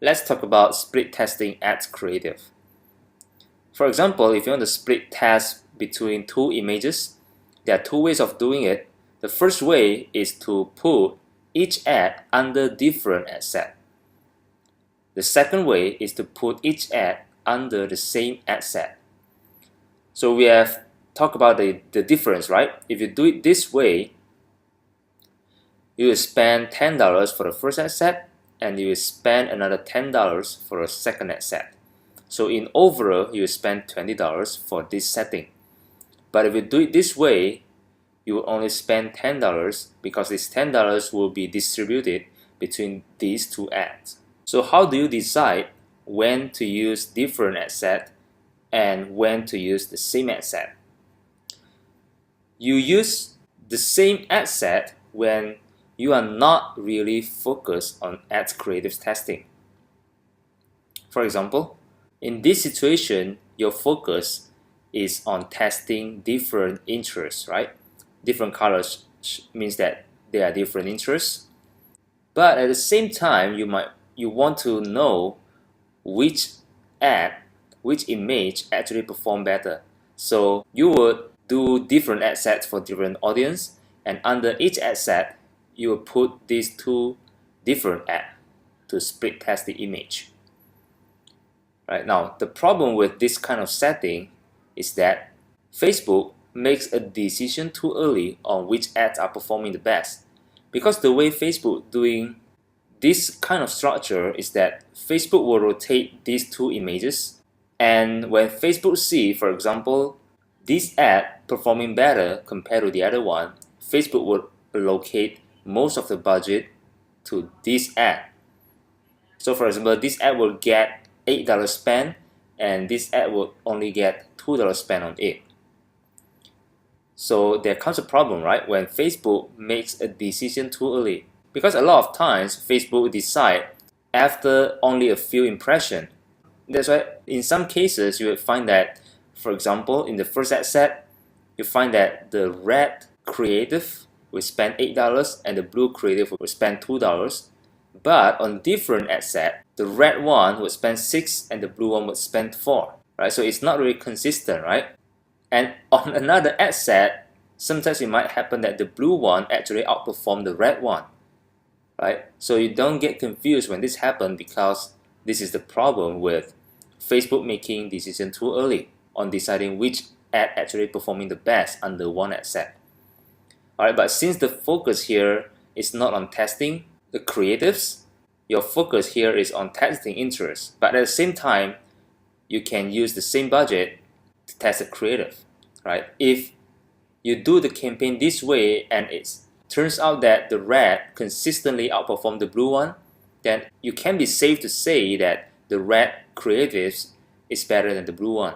Let's talk about split testing ads creative. For example, if you want to split test between two images, there are two ways of doing it. The first way is to put each ad under different ad set. The second way is to put each ad under the same ad set. So we have talked about the difference, right? If you do it this way, you will spend $10 for the first ad set and you will spend another $10 for a second ad set. So in overall, you will spend $20 for this setting. But if you do it this way, you will only spend $10 because this $10 will be distributed between these two ads. So how do you decide when to use different ad set and when to use the same ad set? You use the same ad set when you are not really focused on ad creative testing. For example, in this situation, your focus is on testing different interests, right? Different colors means that they are different interests. But at the same time, you want to know which ad, which image actually perform better. So you would do different ad sets for different audience, and under each ad set, you will put these two different ads to split test the image. Right now, the problem with this kind of setting is that Facebook makes a decision too early on which ads are performing the best. Because the way Facebook doing this kind of structure is that Facebook will rotate these two images, and when Facebook see, for example, this ad performing better compared to the other one, Facebook will allocate most of the budget to this ad. So for example, this ad will get $8 spent and this ad will only get $2 spent on it. So there comes a problem, right, when Facebook makes a decision too early. Because a lot of times, Facebook decide after only a few impressions. That's why in some cases, you will find that, for example, in the first ad set, you find that the red creative will spend $8 and the blue creative will spend $2. But on different ad set, the red one would spend $6 and the blue one would spend $4. Right? So it's not really consistent, right? And on another ad set, sometimes it might happen that the blue one actually outperforms the red one. Right? So you don't get confused when this happens, because this is the problem with Facebook making decision too early on deciding which ad actually performing the best under one ad set. Alright, but since the focus here is not on testing the creatives, your focus here is on testing interest. But at the same time, you can use the same budget to test the creative. Right? If you do the campaign this way and it turns out that the red consistently outperforms the blue one, then you can be safe to say that the red creatives is better than the blue one.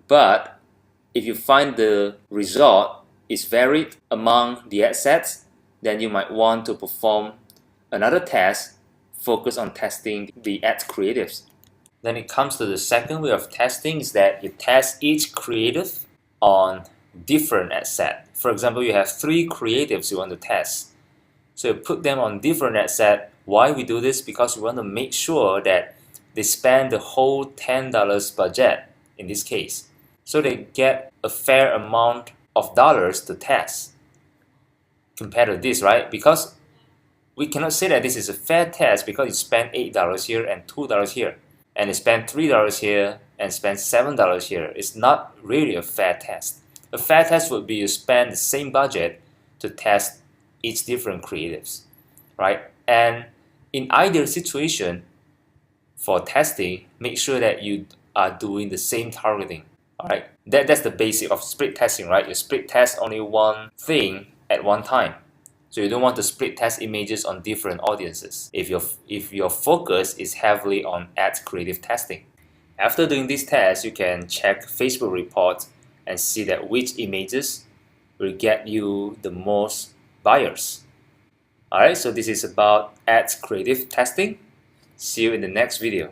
But if you find the result is varied among the ad sets, then you might want to perform another test focused on testing the ad creatives. Then it comes to the second way of testing, is that you test each creative on different ad set. For example, you have 3 creatives you want to test. So you put them on different ad set. Why we do this? Because we want to make sure that they spend the whole $10 budget in this case. So they get a fair amount of dollars to test compared to this, right? Because we cannot say that this is a fair test because you spend $8 here and $2 here, and you spend $3 here and spend $7 here. It's not really a fair test. A fair test would be you spend the same budget to test each different creatives, right? And in either situation, for testing, make sure that you are doing the same targeting. All right, that's the basic of split testing, right? You split test only one thing at one time. So you don't want to split test images on different audiences if your focus is heavily on ad creative testing. After doing this test, you can check Facebook reports and see that which images will get you the most buyers. Alright, so this is about ad creative testing. See you in the next video.